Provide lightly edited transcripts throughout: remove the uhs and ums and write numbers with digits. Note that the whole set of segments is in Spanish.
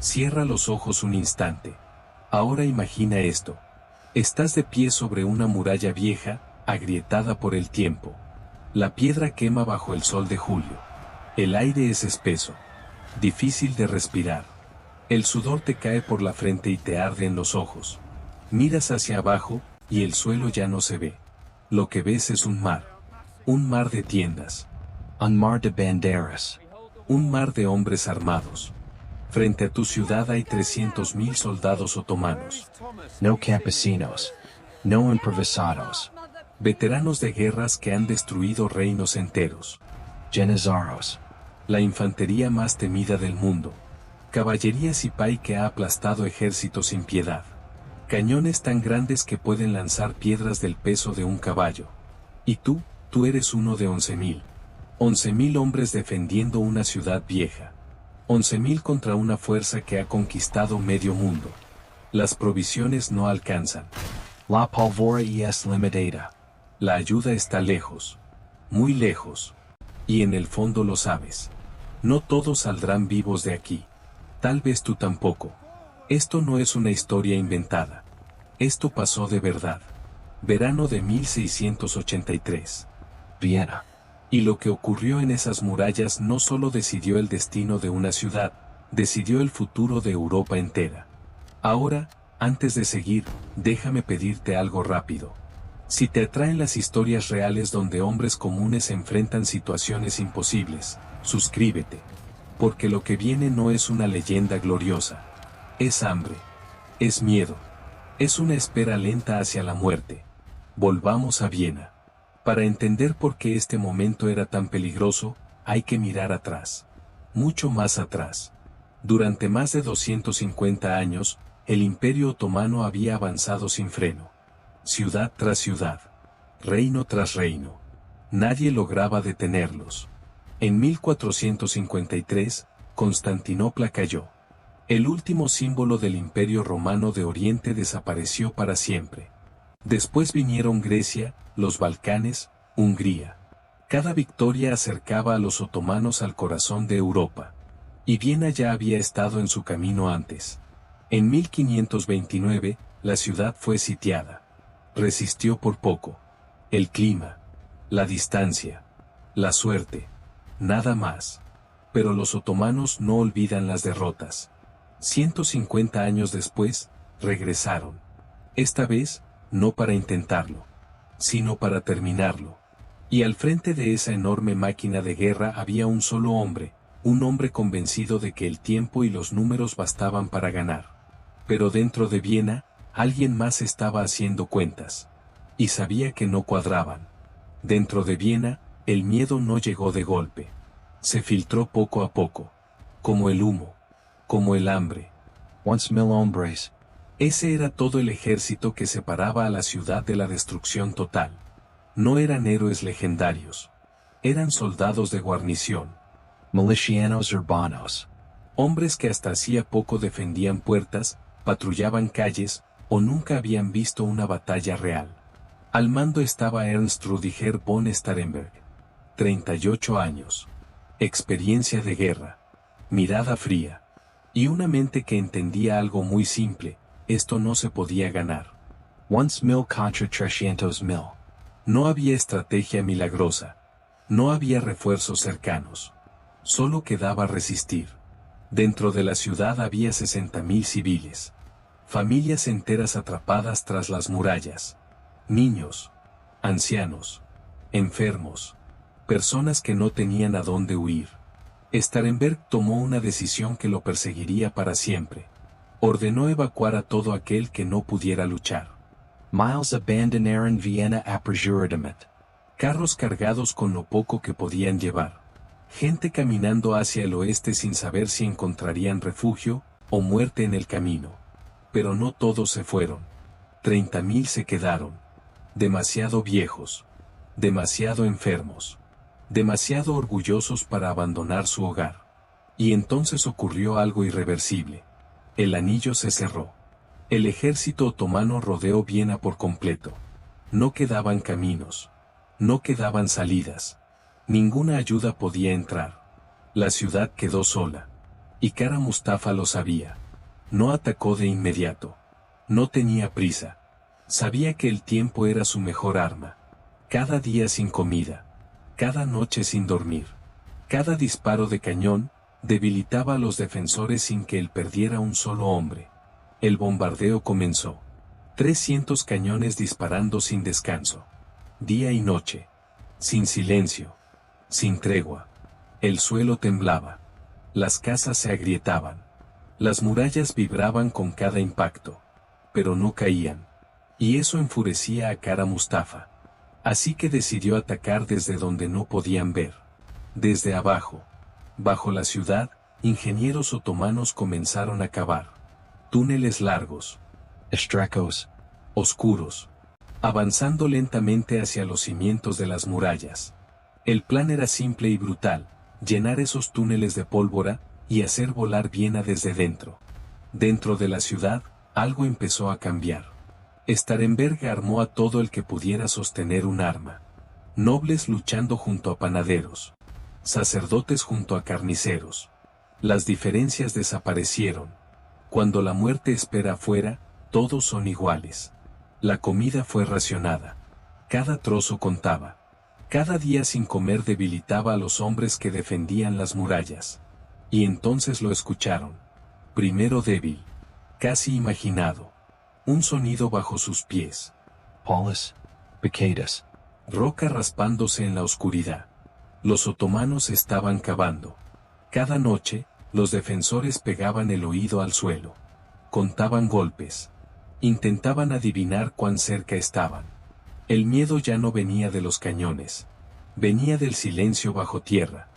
Cierra los ojos un instante. Ahora imagina esto. Estás de pie sobre una muralla vieja, agrietada por el tiempo. La piedra quema bajo el sol de julio. El aire es espeso. Difícil de respirar. El sudor te cae por la frente y te arde en los ojos. Miras hacia abajo, y el suelo ya no se ve. Lo que ves es un mar. Un mar de tiendas. Un mar de banderas. Un mar de hombres armados. Frente a tu ciudad hay 300.000 soldados otomanos. No campesinos. No improvisados. Veteranos de guerras que han destruido reinos enteros. Janizaros. La infantería más temida del mundo. Caballería Sipai que ha aplastado ejércitos sin piedad. Cañones tan grandes que pueden lanzar piedras del peso de un caballo. Y tú eres uno de 11.000. 11.000 hombres defendiendo una ciudad vieja. 11.000 contra una fuerza que ha conquistado medio mundo. Las provisiones no alcanzan. La pólvora es limitada. La ayuda está lejos. Muy lejos. Y en el fondo lo sabes. No todos saldrán vivos de aquí. Tal vez tú tampoco. Esto no es una historia inventada. Esto pasó de verdad. Verano de 1683. Viena. Y lo que ocurrió en esas murallas no solo decidió el destino de una ciudad, decidió el futuro de Europa entera. Ahora, antes de seguir, déjame pedirte algo rápido. Si te atraen las historias reales donde hombres comunes enfrentan situaciones imposibles, suscríbete. Porque lo que viene no es una leyenda gloriosa. Es hambre. Es miedo. Es una espera lenta hacia la muerte. Volvamos a Viena. Para entender por qué este momento era tan peligroso, hay que mirar atrás. Mucho más atrás. Durante más de 250 años, el Imperio Otomano había avanzado sin freno. Ciudad tras ciudad. Reino tras reino. Nadie lograba detenerlos. En 1453, Constantinopla cayó. El último símbolo del Imperio Romano de Oriente desapareció para siempre. Después vinieron Grecia, los Balcanes, Hungría. Cada victoria acercaba a los otomanos al corazón de Europa. Y Viena ya había estado en su camino antes. En 1529, la ciudad fue sitiada. Resistió por poco. El clima, la distancia, la suerte. Nada más. Pero los otomanos no olvidan las derrotas. 150 años después, regresaron. Esta vez, no para intentarlo, sino para terminarlo. Y al frente de esa enorme máquina de guerra había un solo hombre, un hombre convencido de que el tiempo y los números bastaban para ganar. Pero dentro de Viena, alguien más estaba haciendo cuentas. Y sabía que no cuadraban. Dentro de Viena, el miedo no llegó de golpe. Se filtró poco a poco. Como el humo. Como el hambre. 11.000 hombres. Ese era todo el ejército que separaba a la ciudad de la destrucción total. No eran héroes legendarios. Eran soldados de guarnición. Milicianos urbanos. Hombres que hasta hacía poco defendían puertas, patrullaban calles, o nunca habían visto una batalla real. Al mando estaba Ernst Rüdiger von Starhemberg. 38 años. Experiencia de guerra. Mirada fría. Y una mente que entendía algo muy simple: esto no se podía ganar. 11.000 contra 300.000. No había estrategia milagrosa. No había refuerzos cercanos. Solo quedaba resistir. Dentro de la ciudad había 60.000 civiles. Familias enteras atrapadas tras las murallas. Niños, ancianos, enfermos, personas que no tenían a dónde huir. Starhemberg tomó una decisión que lo perseguiría para siempre. Ordenó evacuar a todo aquel que no pudiera luchar. Miles abandonaron Viena apresuradamente. Carros cargados con lo poco que podían llevar. Gente caminando hacia el oeste sin saber si encontrarían refugio o muerte en el camino. Pero no todos se fueron. 30.000 se quedaron. Demasiado viejos. Demasiado enfermos. Demasiado orgullosos para abandonar su hogar. Y entonces ocurrió algo irreversible. El anillo se cerró. El ejército otomano rodeó Viena por completo. No quedaban caminos. No quedaban salidas. Ninguna ayuda podía entrar. La ciudad quedó sola. Y Kara Mustafa lo sabía. No atacó de inmediato. No tenía prisa. Sabía que el tiempo era su mejor arma. Cada día sin comida. Cada noche sin dormir. Cada disparo de cañón debilitaba a los defensores sin que él perdiera un solo hombre. El bombardeo comenzó. 300 cañones disparando sin descanso. Día y noche. Sin silencio. Sin tregua. El suelo temblaba. Las casas se agrietaban. Las murallas vibraban con cada impacto. Pero no caían. Y eso enfurecía a Kara Mustafa. Así que decidió atacar desde donde no podían ver. Desde abajo. Bajo la ciudad, ingenieros otomanos comenzaron a cavar. Túneles largos. Estrecos. Oscuros. Avanzando lentamente hacia los cimientos de las murallas. El plan era simple y brutal: llenar esos túneles de pólvora y hacer volar Viena desde dentro. Dentro de la ciudad, algo empezó a cambiar. Starhemberg armó a todo el que pudiera sostener un arma. Nobles luchando junto a panaderos. Sacerdotes junto a carniceros. Las diferencias desaparecieron. Cuando la muerte espera afuera, todos son iguales. La comida fue racionada. Cada trozo contaba. Cada día sin comer debilitaba a los hombres que defendían las murallas. Y entonces lo escucharon. Primero débil. Casi imaginado. Un sonido bajo sus pies. Paulus. Picatus. Roca raspándose en la oscuridad. Los otomanos estaban cavando. Cada noche, los defensores pegaban el oído al suelo. Contaban golpes. Intentaban adivinar cuán cerca estaban. El miedo ya no venía de los cañones. Venía del silencio bajo tierra.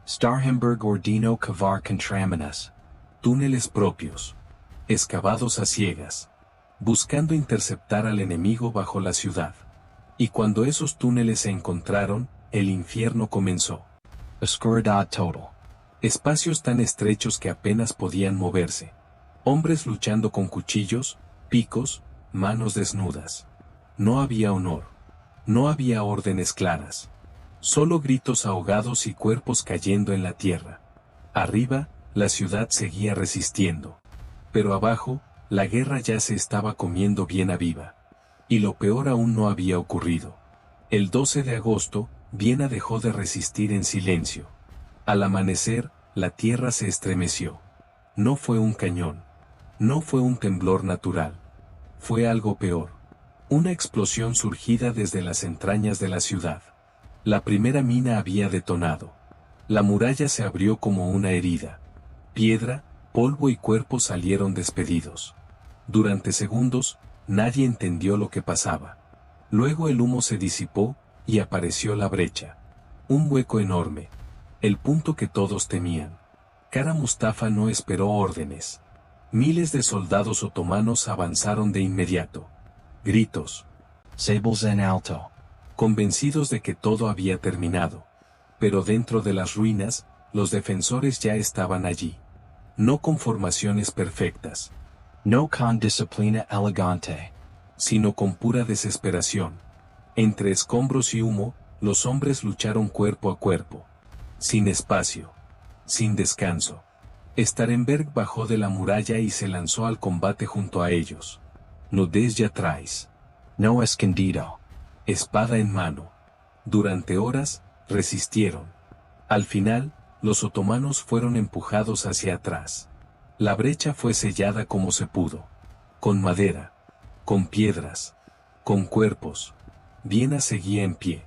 Starhemberg ordinó cavar contraminas. Túneles propios. Excavados a ciegas. Buscando interceptar al enemigo bajo la ciudad. Y cuando esos túneles se encontraron, el infierno comenzó. Oscuridad total. Espacios tan estrechos que apenas podían moverse. Hombres luchando con cuchillos, picos, manos desnudas. No había honor. No había órdenes claras. Solo gritos ahogados y cuerpos cayendo en la tierra. Arriba, la ciudad seguía resistiendo. Pero abajo, la guerra ya se estaba comiendo bien a viva. Y lo peor aún no había ocurrido. El 12 de agosto, Viena dejó de resistir en silencio. Al amanecer, la tierra se estremeció. No fue un cañón. No fue un temblor natural. Fue algo peor. Una explosión surgida desde las entrañas de la ciudad. La primera mina había detonado. La muralla se abrió como una herida. Piedra, polvo y cuerpos salieron despedidos. Durante segundos, nadie entendió lo que pasaba. Luego el humo se disipó, y apareció la brecha. Un hueco enorme. El punto que todos temían. Kara Mustafa no esperó órdenes. Miles de soldados otomanos avanzaron de inmediato. Gritos. Sables en alto. Convencidos de que todo había terminado. Pero dentro de las ruinas, los defensores ya estaban allí. No con formaciones perfectas. No con disciplina elegante. Sino con pura desesperación. Entre escombros y humo, los hombres lucharon cuerpo a cuerpo. Sin espacio. Sin descanso. Starhemberg bajó de la muralla y se lanzó al combate junto a ellos. No desde atrás. No escondido. Espada en mano. Durante horas, resistieron. Al final, los otomanos fueron empujados hacia atrás. La brecha fue sellada como se pudo. Con madera. Con piedras. Con cuerpos. Viena seguía en pie.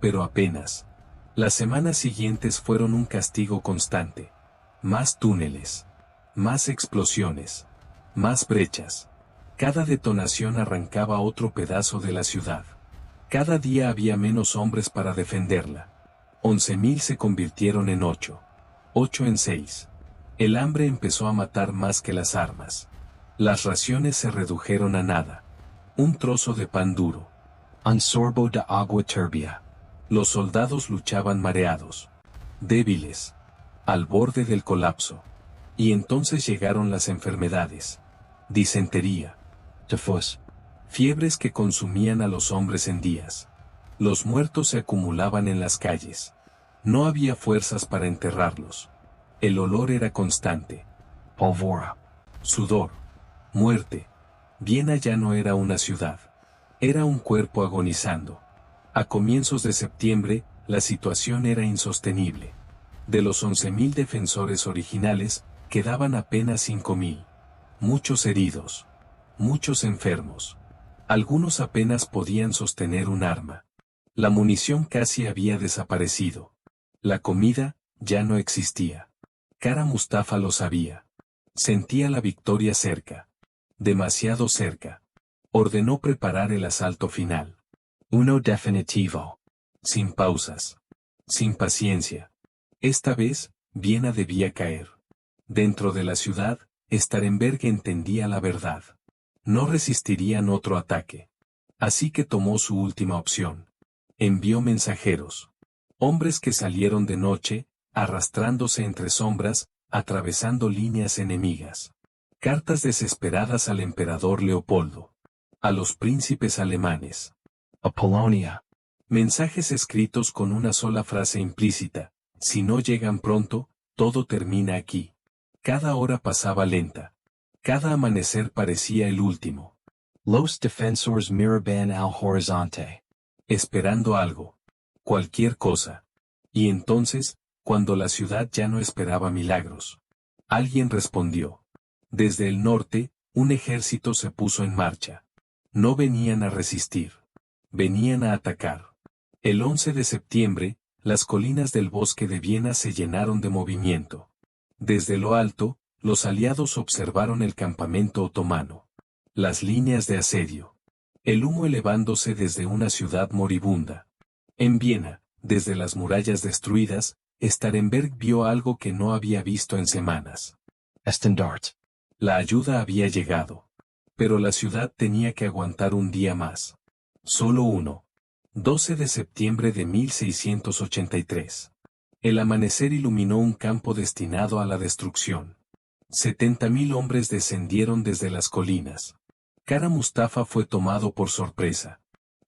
Pero apenas. Las semanas siguientes fueron un castigo constante. Más túneles. Más explosiones. Más brechas. Cada detonación arrancaba otro pedazo de la ciudad. Cada día había menos hombres para defenderla. 11.000 se convirtieron en 8. 8 en 6. El hambre empezó a matar más que las armas. Las raciones se redujeron a nada. Un trozo de pan duro. Un sorbo de agua turbia. Los soldados luchaban mareados. Débiles. Al borde del colapso. Y entonces llegaron las enfermedades. Disentería. Tifus. Fiebres que consumían a los hombres en días. Los muertos se acumulaban en las calles. No había fuerzas para enterrarlos. El olor era constante. Pólvora. Sudor. Muerte. Viena ya no era una ciudad. Era un cuerpo agonizando. A comienzos de septiembre, la situación era insostenible. De los 11.000 defensores originales, quedaban apenas 5.000. Muchos heridos. Muchos enfermos. Algunos apenas podían sostener un arma. La munición casi había desaparecido. La comida ya no existía. Kara Mustafa lo sabía. Sentía la victoria cerca. Demasiado cerca. Ordenó preparar el asalto final. Uno definitivo. Sin pausas. Sin paciencia. Esta vez, Viena debía caer. Dentro de la ciudad, Staremberg entendía la verdad. No resistirían otro ataque. Así que tomó su última opción. Envió mensajeros. Hombres que salieron de noche, arrastrándose entre sombras, atravesando líneas enemigas. Cartas desesperadas al emperador Leopoldo. A los príncipes alemanes. A Polonia. Mensajes escritos con una sola frase implícita: si no llegan pronto, todo termina aquí. Cada hora pasaba lenta. Cada amanecer parecía el último. Los defensores miraban al horizonte. Esperando algo. Cualquier cosa. Y entonces, cuando la ciudad ya no esperaba milagros, alguien respondió. Desde el norte, un ejército se puso en marcha. No venían a resistir. Venían a atacar. El 11 de septiembre, las colinas del bosque de Viena se llenaron de movimiento. Desde lo alto, los aliados observaron el campamento otomano. Las líneas de asedio. El humo elevándose desde una ciudad moribunda. En Viena, desde las murallas destruidas, Staremberg vio algo que no había visto en semanas. Estandarte. La ayuda había llegado. Pero la ciudad tenía que aguantar un día más. Solo uno. 12 de septiembre de 1683. El amanecer iluminó un campo destinado a la destrucción. 70.000 hombres descendieron desde las colinas. Kara Mustafa fue tomado por sorpresa.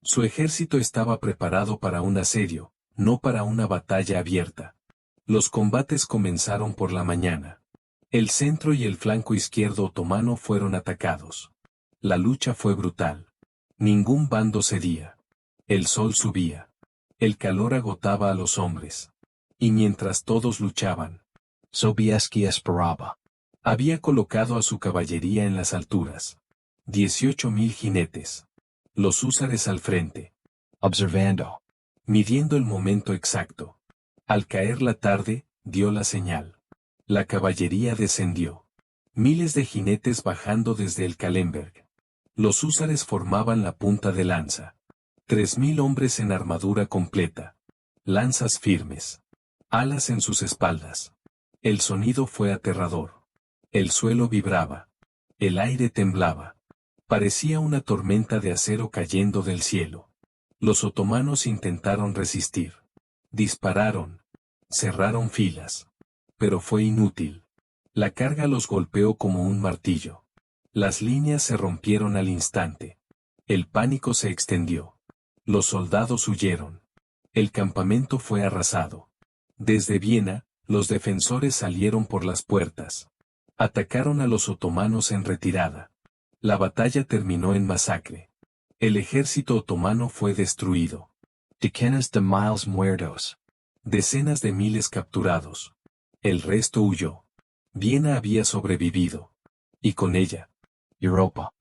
Su ejército estaba preparado para un asedio, no para una batalla abierta. Los combates comenzaron por la mañana. El centro y el flanco izquierdo otomano fueron atacados. La lucha fue brutal. Ningún bando cedía. El sol subía. El calor agotaba a los hombres. Y mientras todos luchaban, Sobieski esperaba. había colocado a su caballería en las alturas. 18.000 jinetes. Los húsares al frente. Observando. Midiendo el momento exacto. Al caer la tarde, dio la señal. La caballería descendió. Miles de jinetes bajando desde el Kahlenberg. Los húsares formaban la punta de lanza. 3.000 hombres en armadura completa. Lanzas firmes. Alas en sus espaldas. El sonido fue aterrador. El suelo vibraba. El aire temblaba. Parecía una tormenta de acero cayendo del cielo. Los otomanos intentaron resistir. Dispararon. Cerraron filas. Pero fue inútil. La carga los golpeó como un martillo. Las líneas se rompieron al instante. El pánico se extendió. Los soldados huyeron. El campamento fue arrasado. Desde Viena, los defensores salieron por las puertas. Atacaron a los otomanos en retirada. La batalla terminó en masacre. El ejército otomano fue destruido. Decenas de miles muertos. Decenas de miles capturados. El resto huyó. Viena había sobrevivido. Y con ella, Europa.